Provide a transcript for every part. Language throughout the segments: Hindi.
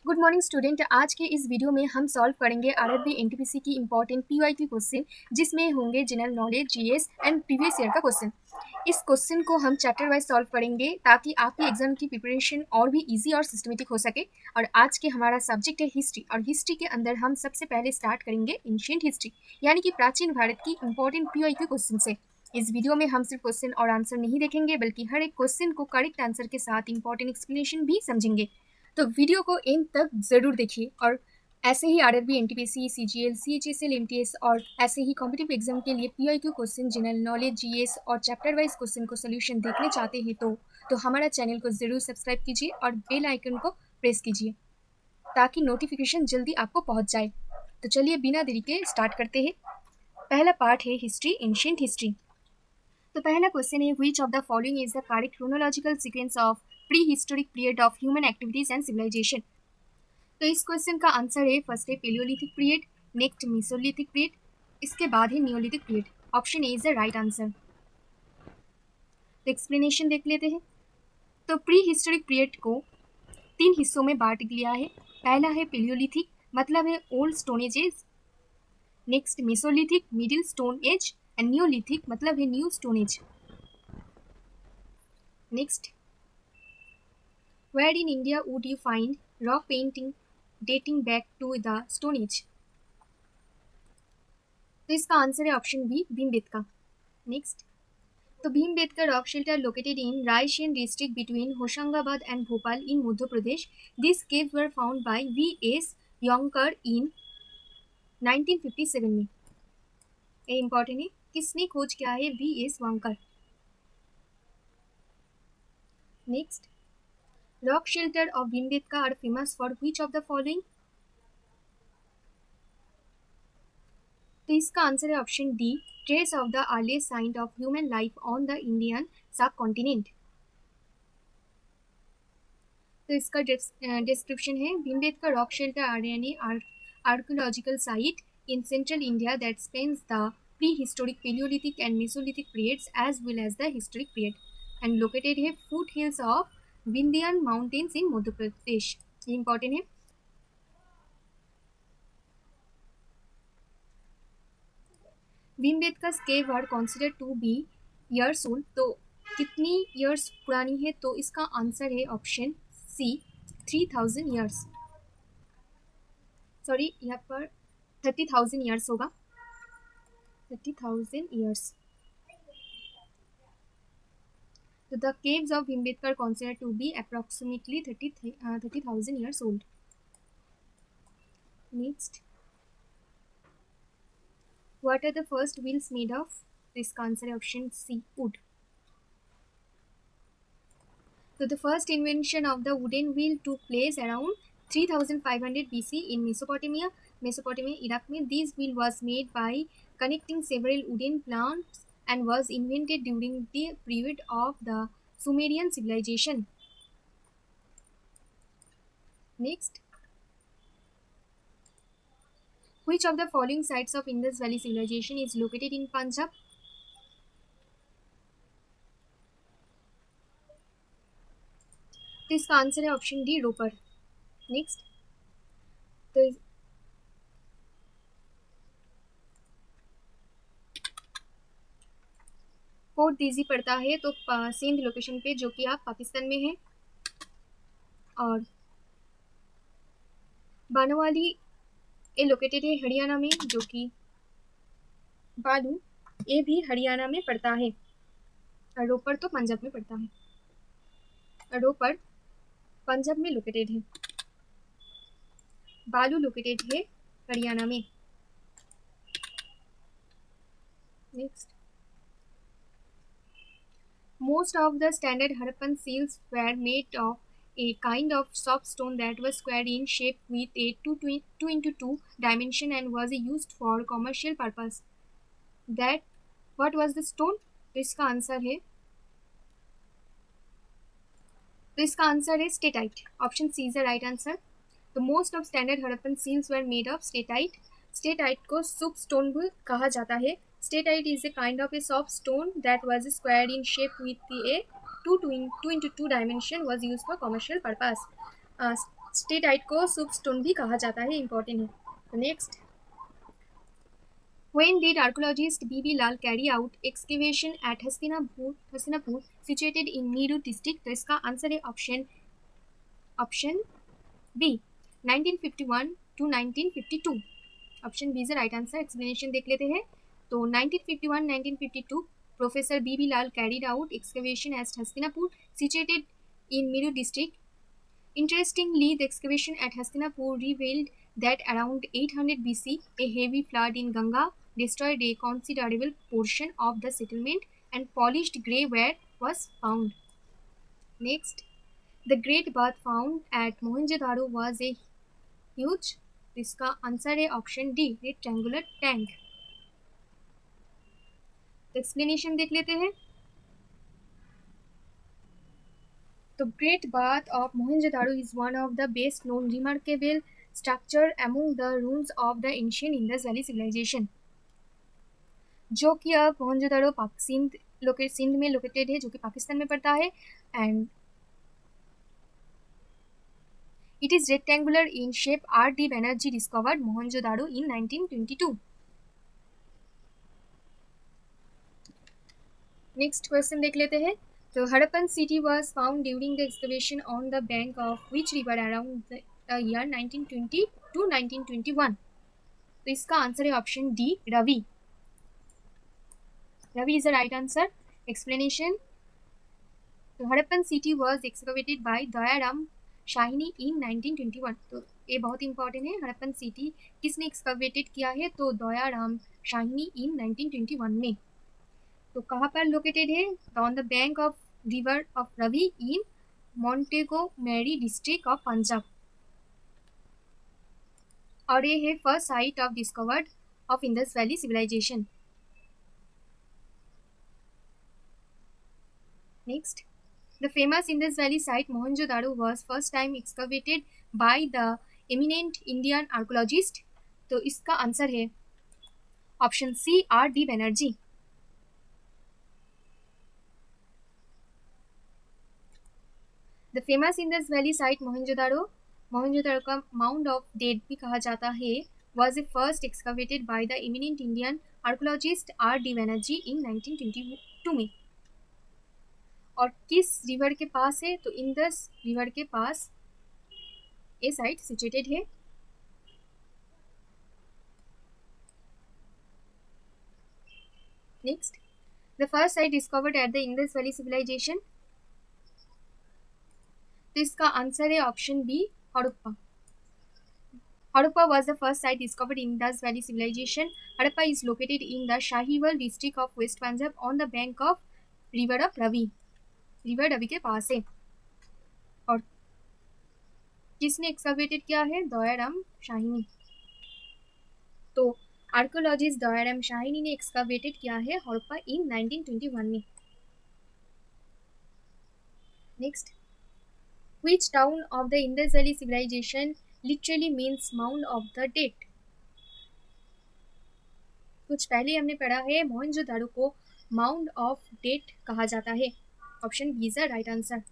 Good morning student. आज के इस वीडियो में हम सॉल्व करेंगे आरआरबी एनटीपीसी की इंपॉर्टेंट पीवाईक्यू क्वेश्चन, जिसमें होंगे general knowledge, GS and previous year का क्वेश्चन। इस क्वेश्चन को हम चैप्टर वाइज सॉल्व करेंगे ताकि आपकी एग्जाम की प्रिपरेशन और भी इजी और सिस्टमेटिक हो सके। और आज के हमारा सब्जेक्ट है हिस्ट्री, और हिस्ट्री के अंदर हम सबसे पहले स्टार्ट करेंगे एंशिएंट हिस्ट्री, यानी कि प्राचीन भारत की इंपॉर्टेंट पीवाईक्यू क्वेश्चन से। इस वीडियो में हम सिर्फ क्वेश्चन और आंसर नहीं देखेंगे, बल्कि हर एक क्वेश्चन को करेक्ट आंसर के साथ इंपॉर्टेंट एक्सप्लेनेशन भी समझेंगे। तो वीडियो को एंड तक ज़रूर देखिए। और ऐसे ही RRB, NTPC, CGL, CHSL, MTS और ऐसे ही कॉम्पिटिटिव एग्जाम के लिए PYQ question, general knowledge, GS और चैप्टर वाइज क्वेश्चन को सोल्यूशन देखने चाहते हैं तो हमारा चैनल को ज़रूर सब्सक्राइब कीजिए और बेल आइकन को प्रेस कीजिए ताकि नोटिफिकेशन जल्दी आपको पहुंच जाए। तो चलिए बिना देरी के स्टार्ट करते हैं। पहला पार्ट है हिस्ट्री, एंशिएंट हिस्ट्री। तो पहला क्वेश्चन है, which of the following is the correct chronological sequence of prehistoric period of human activities and civilisation. तो इस क्वेश्चन का आंसर है, फर्स्ट है palaeolithic period, next mesolithic period, इसके बाद है neolithic period. Option A is the right answer. तो एक्सप्लेनेशन देख लेते हैं। तो प्री हिस्टोरिक पीरियड को 3 हिस्सों में बांट लिया है। पहला है पेलियोलिथिक, मतलब है old stone ages. Next mesolithic, middle stone age. And neolithic मतलब है new stone age. Next, where in India would you find rock painting dating back to the stone age. तो इसका आंसर है ऑप्शन बी, भीमबेटका। नेक्स्ट, तो Bhimbetka rock shelter located in Raisen district between Hoshangabad and Bhopal in Madhya Pradesh. This caves were found by V S. यंकर इन 1957 में। ये इंपॉर्टेंट है, किसने खोज किया है? वी.एस. यंकर। Next, rock shelter of Bhimbetka are famous for which of the following. तो इसका आंसर है option D, trace of the earliest site of human life on the Indian subcontinent. तो इसका डिस्क्रिप्शन है, Bhimbetka rock shelter are an archaeological site in central India that spans the prehistoric palaeolithic and mesolithic periods as well as the historic period and located है foot hills of Vindhyan mountains in Madhya Pradesh. ये इंपॉर्टेंट है। Bhimbetka cave are considered to be years old. तो कितनी ईयर्स पुरानी है? तो इसका आंसर है ऑप्शन सी, 3000 ईयर्स। सॉरी, यहाँ पर 30,000 ईयर्स होगा, 30,000 ईयर्स। तो the caves of Bhimbetka are considered to be approximately 30,000 years old. Next, what are the first wheels made of? इसका आंसर है option C, wood. So the first invention of the wooden wheel took place around 3500 BC in Mesopotamia, Iraq में. This wheel was made by connecting several wooden planks and was invented during the period of the Sumerian civilization. Next, which of the following sites of Indus Valley civilization is located in Punjab? तो इसका आंसर है ऑप्शन डी, रोपर। नेक्स्ट, तो फोर्ट दीजी पड़ता है तो सिंध लोकेशन पे, जो कि आप पाकिस्तान में है। और बानवाली ये लोकेटेड है हरियाणा में, जो कि बालू ये भी हरियाणा में पड़ता है। और रोपर तो पंजाब में पड़ता है। और रोपर पंजाब में लोकेटेड है, बालू लोकेटेड है हरियाणा में। Next, most of the standard Harappan seals were made of a kind of soft stone that was square in shape with a 2 into 2 dimension and was used for commercial purpose. That what was the stone? तो इसका आंसर है steatite. Option C is the right answer. तो most of standard Harappan seals were made of steatite. Steatite को सुप स्टोन भी कहा जाता है। Steatite is a kind of a soft stone that was square in shape with a 2 into 2 dimension, was used for commercial purpose. Steatite को सूप स्टोन भी कहा जाता है, इंपॉर्टेंट है। तो next, when did archaeologist B.B. Lal carry out excavation at Hastinapur situated in Meerut district? तो इसका आंसर है option B 1951 to 1952। Option B is right answer. Explanation देख लेते हैं। तो 1951-1952 professor B.B. Lal carried out excavation at Hastinapur situated in Meerut district. Interestingly, the excavation at Hastinapur revealed that around 800 BC, a heavy flood in Ganga destroyed a considerable portion of the settlement and polished grey ware was found. Next, the great bath found at Mohenjo-daro was a huge, इसका आंसर है option D rectangular tank. Explanation देख लेते हैं। The Great Bath of Mohenjo-daro is one of the best known remarkable structure among the ruins of the ancient Indus Valley civilization, जो कि अब मोहनजोदारो सिंध में लोकेटेड है, जो कि पाकिस्तान में पड़ता है, and it is rectangular in shape. R.D. Banerjee discovered Mohenjo-daro in 1922. Next question देख लेते हैं। तो Harappan city was found during the excavation on the bank of which river around the year 1920 to 1921? तो इसका आंसर है option D Ravi. Ravi is the right answer. Explanation, तो Harappan city was excavated by Dayaram Shahini in 1921। तो ये बहुत इंपॉर्टेंट है। हड़प्पन सिटी किसने एक्सकवेटेड किया है? तो दयाराम शाहिनी इन 1921 में। तो कहाँ पर लोकेटेड है? On the bank of river of Ravi in Montgomery district of Punjab. और ये है first site of discovered of Indus valley civilisation. Next, the famous Indus Valley site Mohenjo-daro was first time excavated by the eminent Indian archaeologist. तो इसका आंसर है option C R.D. Banerjee. The famous Indus Valley site Mohenjo-daro का माउंड ऑफ डेड भी कहा जाता है, was first excavated by the eminent Indian archaeologist R.D. Banerjee in 1922 में। और किस रिवर के पास है? तो इंडस रिवर के पास ये साइट सिचुएटेड है। Next, the first site discovered at the Indus valley civilisation. तो इसका आंसर है option B Harappa. Harappa was the first site discovered in Indus Valley civilization. Harappa is located in the Shahiwal district of West Punjab on the bank of river of Ravi. River Ravi के पास है। और किसने एक्सकवेटेड किया है? दयाराम शाहिनी। तो आर्कियोलॉजिस्ट दयाराम शाहिनी ने एक्सकवेटेड किया है हड़प्पा इन 1921 में। Next, which town of the Indus valley civilisation literally means mound of the dead? कुछ पहले हमने पढ़ा है मोहनजोदारो को माउंड ऑफ डेड कहा जाता है। Option B is the right answer.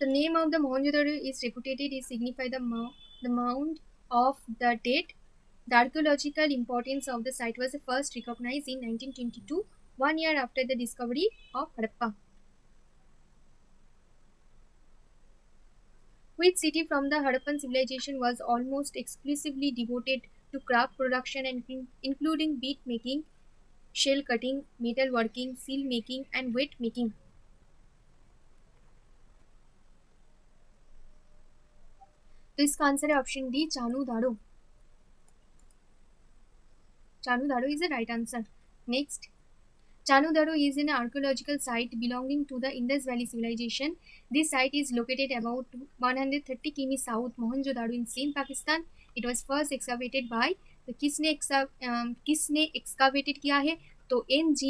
The name of the Mohenjo-daro is reputed to signify the mound of the dead. The archaeological importance of the site was first recognized in 1922, 1 year after the discovery of Harappa. Which city from the Harappan civilization was almost exclusively devoted to craft production and including bead making, shell cutting, metal working, seal making and weight making? तो इसका आंसर है option D Chanhudaro. Chanhudaro is the right answer. Next, Chanudaro is an archaeological site belonging to the Indus Valley civilization. This site is located about 130 km south Mohenjo-daro in Sindh, Pakistan. It was first excavated by तो किसने एक्सकावेटेड किया है? तो N.G.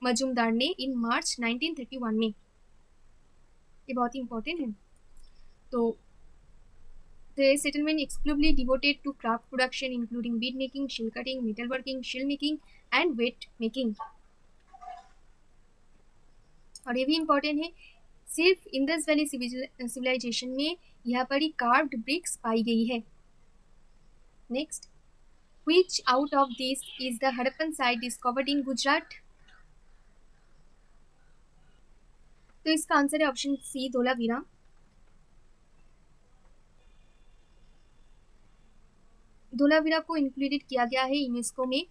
मजुमदार ने इन मार्च 1931 में। ये बहुत ही इंपॉर्टेंट है। तो The settlement exclusively devoted to craft production including bead making, shell cutting, metalworking, shell making and weight making. और ये भी इम्पोर्टेंट है, सिर्फ इंडस वैली सिविलाइजेशन में यहाँ पर ही कार्व्ड ब्रिक्स पाई गई है. Next, which out of this is the Harappan site discovered in Gujarat? तो इसका आंसर है ऑप्शन सी, धोलावीरा. धोलावीरा को इंक्लूडेड किया गया है यूनेस्को में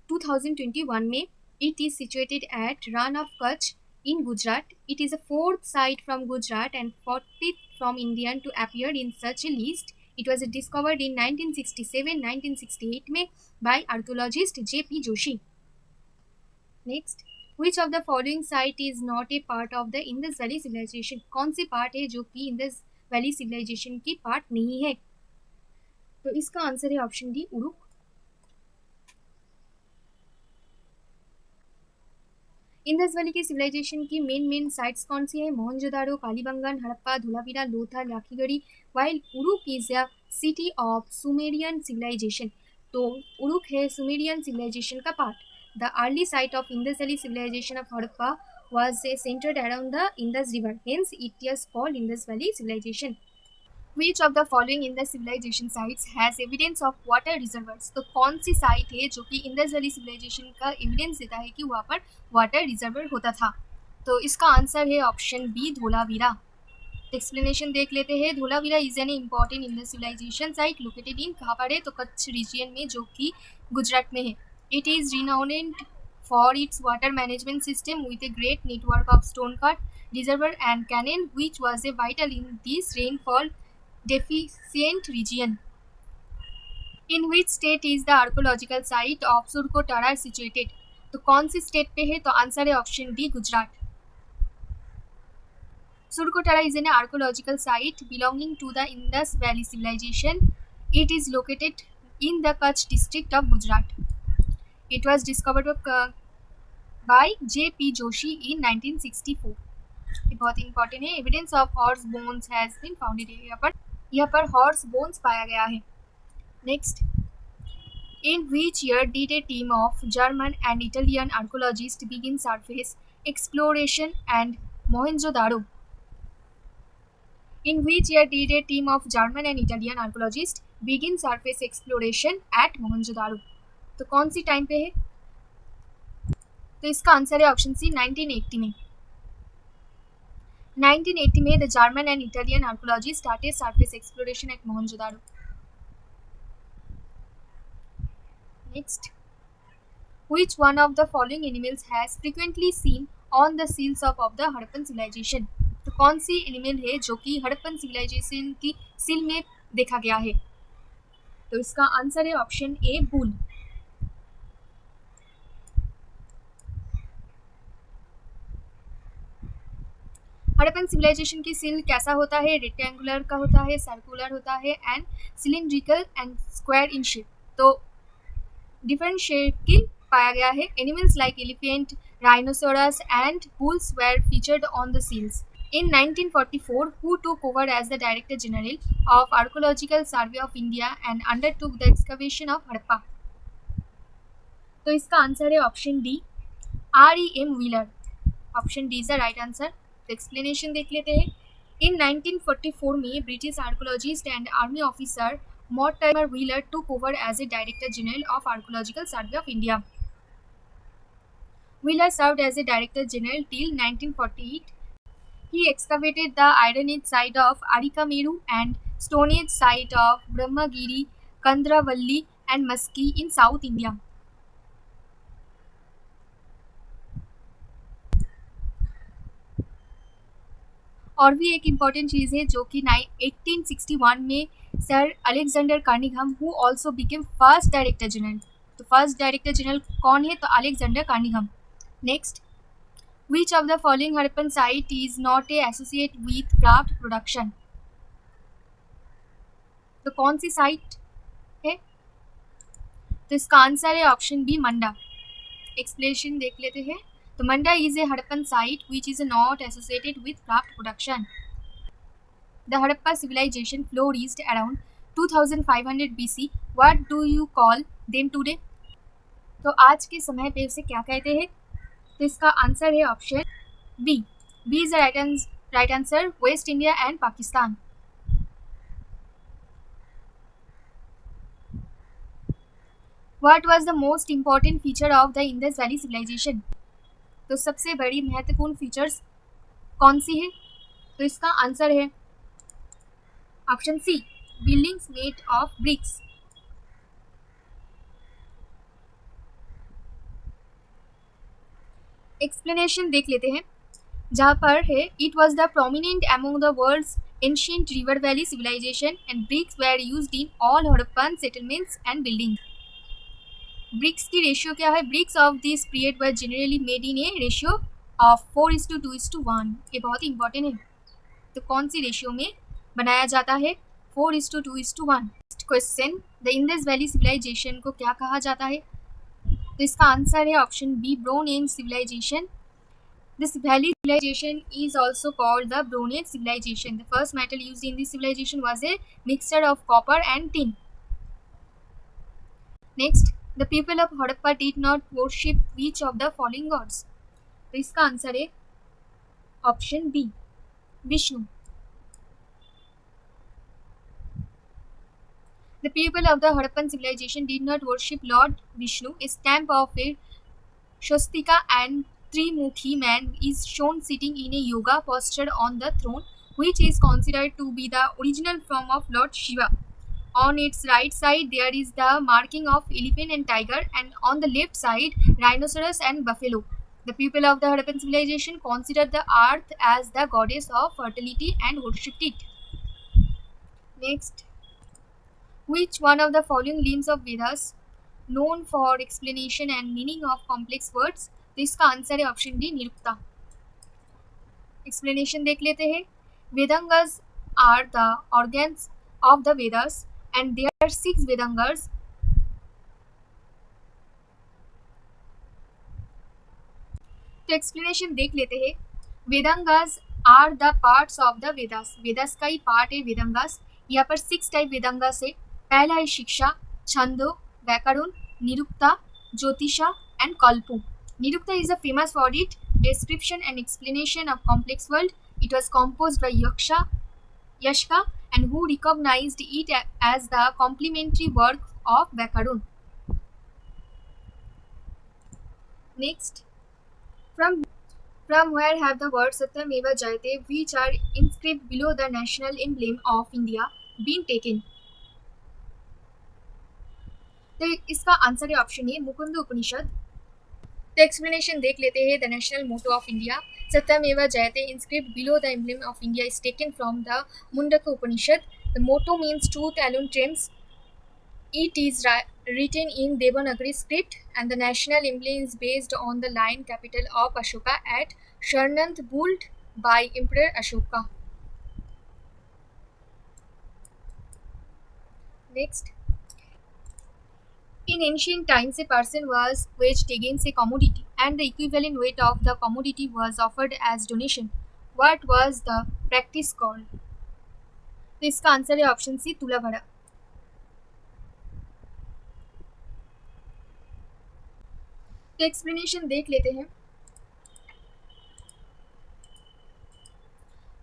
2021 में. It is situated at run of Kutch in Gujarat. It is the fourth site from Gujarat and 40th from India to appear in such a list. It was discovered in 1967-1968 में by archaeologist J.P. Joshi. Next, which of the following site is not a part of the Indus Valley Civilization? कौन सी पार्ट है जो कि इंडस वैली सिविलाइजेशन की पार्ट नहीं है? तो इसका आंसर है option D, Uruk. Indus valley की सिविलाइजेशन की मेन साइट्स कौन सी है? Mohenjodaro, Kalibangan, Harappa, Dholavira, Lothal, Lakhigarhi. While Uruk is a city of Sumerian civilisation. तो उरुक है सुमेरियन सिविलाइजेशन का part. The early site of Indus valley civilisation of Harappa was centered around the Indus River. Hence, it is called Indus Valley Civilization. Which of the following Indus civilization sites has evidence of water reservoirs? तो कौन सी साइट है जो कि इंडस वैली सिविलाइजेशन का एविडेंस देता है कि वहाँ पर वाटर रिजर्वर होता था? तो इसका आंसर है ऑप्शन बी, धोलावीरा. एक्सप्लेनेशन देख लेते हैं. Dholavira is an important Indus civilisation site located in, कहाँ पर है? तो कच्छ रीजियन में जो कि गुजरात में है. It is renowned for its water management system with a great network of stone cut, reservoir and canal which was a vital in this rainfall deficient region. In which state is the archaeological site of Surkotara situated? तो कौन सी स्टेट पे है? तो आंसर है option D, Gujarat. Surkotara is an archaeological site belonging to the Indus Valley Civilization. It is located in the Kutch district of Gujarat. It was discovered by J.P. Joshi in 1964. ये बहुत इंपॉर्टेंट है. Evidence of horse bones has been founded. यहाँ पर हॉर्स बोन्स पाया गया है. Next, in which year did a team of German and Italian archaeologist begin surface exploration and Mohenjodaro? In which year did a team of German and Italian archaeologists begin surface exploration at Mohenjodaro? तो कौन सी टाइम पे है? तो इसका आंसर है ऑप्शन सी, 1980 में. 1980 में the German and Italian archaeologist started surface exploration at Mohenjodaro. Next, which one of the following animals has frequently seen on the seals of the Harappan civilisation? तो कौन सी एनिमल है जो कि हड़प्पन सिविलाइजेशन की सील में देखा गया है? तो इसका आंसर है option A, bull. Harappan civilisation की सील कैसा होता है? रेक्टेंगुलर का होता है, सर्कुलर होता है and cylindrical and square in shape. तो डिफरेंट शेप की पाया गया है. Animals like elephant, rhinoceros and bulls were featured on the seals. In 1944, who took over as the Director General of Archaeological Survey of India and undertook the excavation of Harappa? तो इसका आंसर है option D, R.E.M. Wheeler. Option D is the right answer. तो एक्सप्लेनेशन देख लेते हैं. इन 1944 में British archaeologist and army officer Mortimer Wheeler took over as a director general of archaeological survey of India. Wheeler served as a director general till 1948. He excavated the Iron Age site of Arikameru and Stone Age site of Brahmagiri, Kandravalli and Maski in South India. और भी एक इम्पॉर्टेंट चीज़ है जो कि 1861 में सर अलेक्जेंडर कार्निघम who also became first director general. तो फर्स्ट डायरेक्टर जनरल कौन है? तो अलेक्जेंडर कार्निघम. Next, which of the following Harappan site is not a associate with craft production? तो कौन सी साइट है? तो इसका आंसर है ऑप्शन बी, मंडा. एक्सप्लेनेशन देख लेते हैं. तो Manda is a Harappan site which is not associated with craft production. The Harappa civilization flourished around 2500 BC. What do you call them today? तो आज के समय पे उसे क्या कहते हैं? तो इसका आंसर है option B. B is the right answer. West India and Pakistan. What was the most important feature of the Indus Valley civilization? तो सबसे बड़ी महत्वपूर्ण फीचर्स कौन सी है? तो इसका आंसर है option C. Buildings made of bricks. Explanation देख लेते हैं जहाँ पर है it was the prominent among the world's ancient river valley civilisation and bricks were used in all Harappan settlements and building. Bricks की रेशियो क्या है? Bricks of this period were generally made in a ratio of 4:2:1. ये बहुत ही इंपॉर्टेंट है. तो कौन सी रेशियो में बनाया जाता है? 4:2:1. Next question, the Indus valley civilisation को क्या कहा जाता है? तो इसका आंसर है option B. Bronze age civilisation. This valley civilization is also called the Bronze Age civilization. The first metal used in this civilization was a mixture of copper and tin. Next, the people of Harappa did not worship which of the following gods? तो इसका आंसर है option B. Vishnu. The people of the Harappan civilization did not worship Lord Vishnu. A stamp of a Shastika and Trimukhi man is shown sitting in a yoga posture on the throne, which is considered to be the original form of Lord Shiva. On its right side, there is the marking of elephant and tiger, and on the left side, rhinoceros and buffalo. The people of the Harappan civilization considered the earth as the goddess of fertility and worshipped it. Next, which one of the following limbs of Vedas known for explanation and meaning of complex words? तो इसका आंसर है ऑप्शन डी. निरुक्ता. एक्सप्लेनेशन देख लेते हैं. Vedangas are the organs of the Vedas and there are 6 Vedangas. तो एक्सप्लेनेशन देख लेते हैं. Vedangas are the parts of the Vedas. Vedas का ही पार्ट है वेदांगस. यहाँ पर 6 टाइप वेदांगस है. पहला है Shiksha, Chhanda, Vyakarana, Nirukta, Jyotisha and Kalpa. Nirukta is famous for its description and explanation of complex world. It was composed by Yashka and who recognized it as the complementary work of Vyakaran. Next, from where have the words Satyameva Jayate, which are inscribed below the national emblem of India, been taken? तो इसका आंसर है ऑप्शन ए. मुकुंद उपनिषद. तो एक्सप्लेनेशन देख लेते हैं. The national motto of India Satyameva Jayate inscribed below the emblem of India is taken from the Mundaka Upanishad. The motto means truth alone triumphs. It is written in Devanagari script and the national emblem is based on the lion capital of Ashoka at Sharnanth built by Emperor Ashoka. Next, in ancient times, a person was waged against a commodity, and the equivalent weight of the commodity was offered as donation. What was the practice called? तो इसका आंसर है ऑप्शन सी. तुलाभड़ा. तो एक्सप्लेनेशन देख लेते हैं.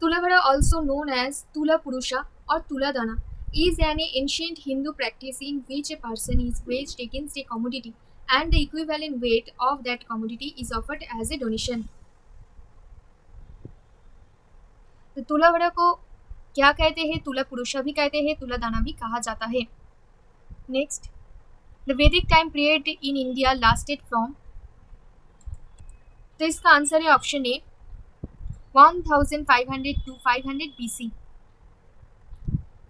तुलाभड़ा, also known as Tula Purusha or Tuladana, is an ancient Hindu practice in which a person is waged against a commodity and the equivalent weight of that commodity is offered as a donation. तो तुलाभड़ा को क्या कहते हैं? तुला पुरुषा भी कहते हैं, तुलादाना भी कहा जाता है. नेक्स्ट, द वैदिक time period in India lasted from. तो इसका आंसर है option A. 1500 to 500 BC.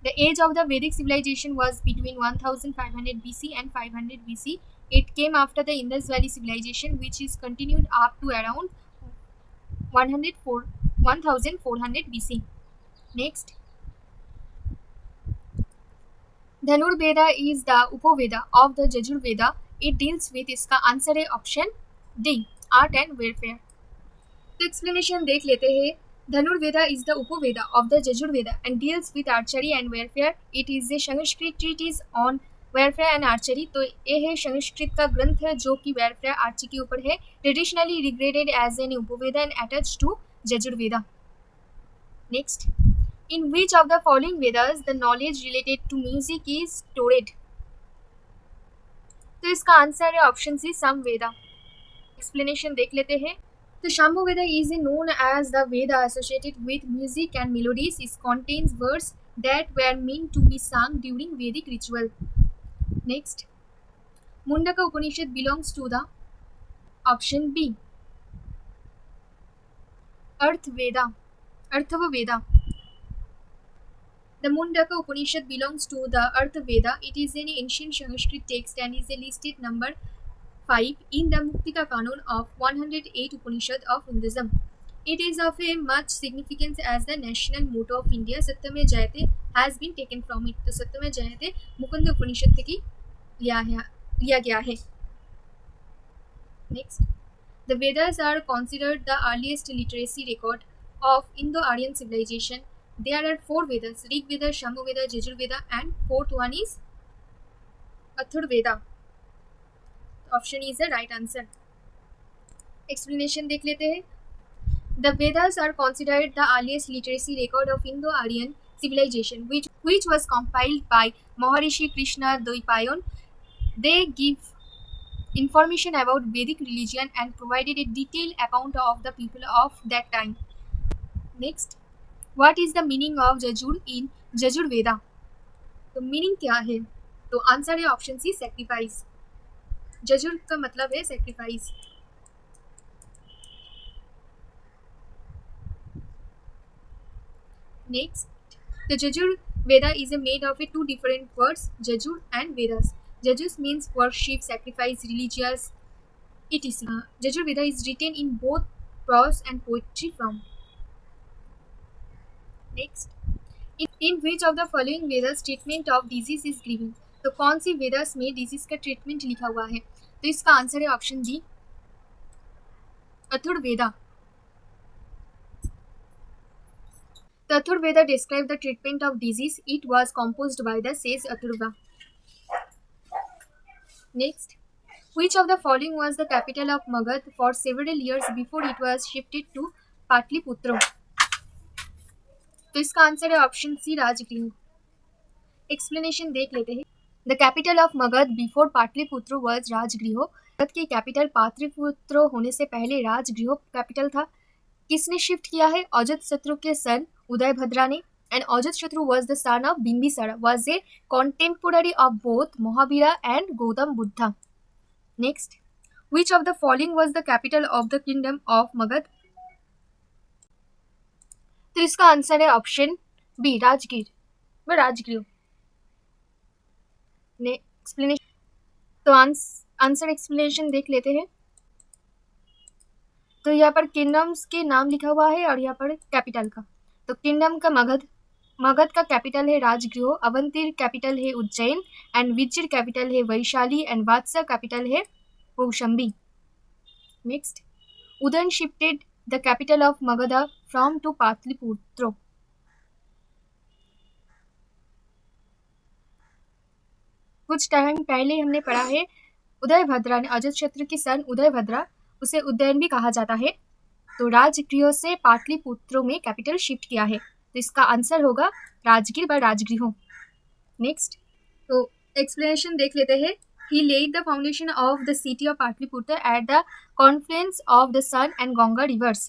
The age of the Vedic civilization was between 1500 BC and 500 BC. It came after the Indus Valley civilization, which is continued up to around 1400 BC. Next, Dhanurveda is the Upoveda of the Yajurveda. It deals with. इसका आंसर है option D. Art and welfare. तो एक्सप्लेनेशन देख लेते हैं. Dhanurveda is the Upoveda of the Yajurveda and deals with archery and warfare. It is a Sanskrit treatise on warfare and archery. तो ये है संस्कृत का ग्रंथ है जो कि warfare आर्ची के ऊपर है. Traditionally regarded as an Upoveda and attached to Yajurveda. Next, in which of the following Vedas the knowledge related to music is stored? तो इसका आंसर है ऑप्शन सी सामवेदा. एक्सप्लेनेशन देख लेते हैं. The Shambhu-Veda is known as the Veda associated with music and melodies. It contains words that were meant to be sung during Vedic ritual. Next, Mundaka Upanishad belongs to the option B. Arthveda. Arthava-Veda. The Mundaka Upanishad belongs to the Arthveda. It is an ancient Sanskrit text and is listed number 5 in the Muktika Canon of 108 Upanishad of Hinduism. It is of a much significance as the national motto of India. Satyame Jayate has been taken from it. तो सत्यमे जयते मुकुंद उपनिषद की लिया गया है. Next, the Vedas are considered the earliest literacy record of Indo-Aryan civilization. There are 4 Vedas: Rig Veda, Shambhu Veda, Yajur-Veda, and fourth one is Atharvaveda. Option is the right answer. Explanation देख लेते हैं. The Vedas are considered the earliest literacy record of Indo-Aryan civilization, which was compiled by Maharishi Krishna Dvaipayan. They give information about Vedic religion and provided a detailed account of the people of that time. Next, what is the meaning of Jajur in Jajur Veda? तो मीनिंग क्या है? तो आंसर है ऑप्शन सी सैक्रिफाइस. जजुर का मतलब है sacrifice. Next, the Jajur Veda is made of 2 different words, Jajur and Vedas. Jajus means worship, sacrifice, religious, etc. Jajur Veda is written in both prose and poetry form. Next, in which of the following Vedas treatment of disease is given? तो कौन सी वेदास में डिजीज का ट्रीटमेंट लिखा हुआ है? तो इसका आंसर है option D Atharvaveda. The Atharvaveda described the treatment of disease. It was composed by the sage Atharva. Next, which of the following was the capital of Magad for several years before it was shifted to Patliputra? तो इसका आंसर है ऑप्शन सी राजगृह. एक्सप्लेनेशन देख लेते हैं. The capital of Magad before Patliputra was Rajgriho. Magadh की कैपिटल पाटलिपुत्र होने से पहले राजगृह कैपिटल था. किसने शिफ्ट किया है? अजातशत्रु के सन उदयभद्रा ने. And Ajatashatru was the son of Bimbisara, was a contemporary of both Mahavira and Gautam Buddha. Next, which of the following was the capital of the kingdom of Magad? तो इसका आंसर है ऑप्शन बी राजगीर व राजगृह. एक्सप्लेनेशन. तो आंसर एक्सप्लेनेशन देख लेते हैं. तो यहाँ पर किंगडम्स के नाम लिखा हुआ है और यहाँ पर कैपिटल का. तो किंगडम का मगध का कैपिटल है राजगृह, अवंतीर कैपिटल है उज्जैन, एंड विजिर कैपिटल है वैशाली, एंड वात्सा कैपिटल है Kaushambi. Next, Udayan shifted the capital of Magadha from to Pataliputra. कुछ टाइम पहले हमने पढ़ा है उदयभद्रा ने, अजातशत्रु के सन उदयभद्रा, उसे उज्जैन भी कहा जाता है. तो राजगृह से पाटलिपुत्र में कैपिटल शिफ्ट किया है. तो इसका आंसर होगा राजगीर व राजगृह. नेक्स्ट, तो एक्सप्लेनेशन देख लेते हैं. He laid the foundation of the city of Patliputra at the confluence of the Son and Ganga rivers.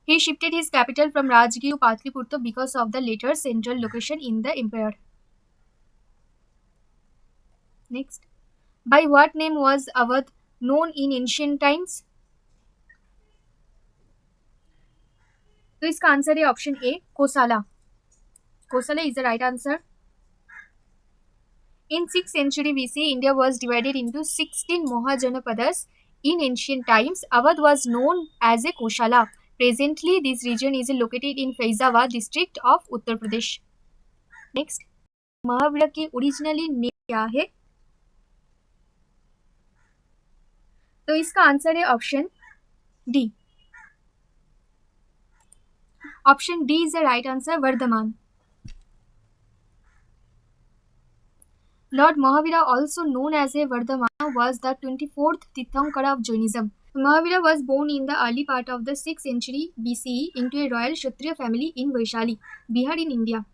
He shifted his capital from Rajgir to Patliputra because of the later central location in the empire. Next, by what name was Awadh known in ancient times? तो इसका आंसर है option A कोसाला. कोसाला is the right answer. In 6th century BC, India was divided into 16 Mahajanapadas. In ancient times, Awadh was known as a Kosala. Presently, this region is located in Faizabad district of Uttar Pradesh. Next, Mahavira की ओरिजिनली नेम क्या है? तो इसका आंसर है option D Option D is the right answer, Vardhaman. Lord Mahavira, also known as a Vardhamana, was the 24th Tirthankara of Jainism. Mahavira was born in the early part of the 6th century BCE into a royal Kshatriya family in Vaishali, Bihar in India.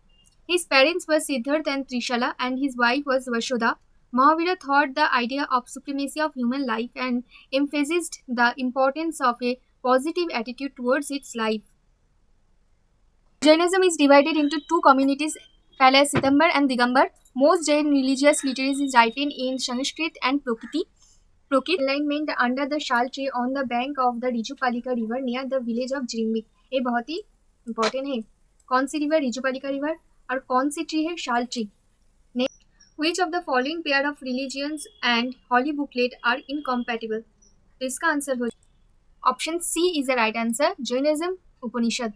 His parents were Siddhartha and Trishala, and his wife was Vasudha. Mahavira thought the idea of supremacy of human life and emphasized the importance of a positive attitude towards its life. Jainism is divided into two communities, Palaisidambar and Digambar. Most Jain religious literature is written in Sanskrit and Prakrit alignment under the shal tree on the bank of the Rijupalika river near the village of Jrimbik. ये बहुत ही important है. कौन सी रिवर? रिजुपालिका रिवर. और कौन सी ट्री है? शाल tree. Which of the following pair of religions and holy booklet are incompatible? तो इसका आंसर हो option C is the right answer, Jainism Upanishad.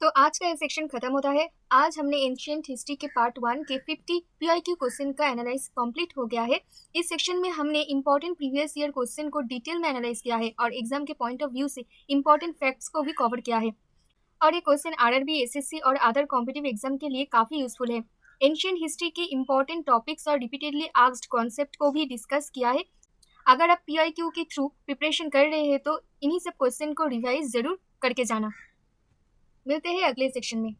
तो आज का ये सेक्शन खत्म होता है. आज हमने एंशियंट हिस्ट्री के पार्ट 1 के 50 PIQ क्वेश्चन का एनालाइज कंप्लीट हो गया है. इस सेक्शन में हमने इंपॉर्टेंट प्रीवियस ईयर क्वेश्चन को डिटेल में एनालाइज किया है और एग्जाम के पॉइंट ऑफ व्यू से इंपॉर्टेंट फैक्ट्स को भी कवर किया है. और ये क्वेश्चन RRB, SSC और अदर कॉम्पिटिटिव एग्जाम के लिए काफ़ी यूजफुल है. एंशियंट हिस्ट्री के इंपॉर्टेंट टॉपिक्स और रिपीटेडली आस्क्ड कॉन्सेप्ट को भी डिस्कस किया है. अगर आप PIQ के थ्रू प्रिपरेशन कर रहे हैं तो इन्हीं सब क्वेश्चन को रिवाइज ज़रूर करके जाना. मिलते हैं अगले सेक्शन में.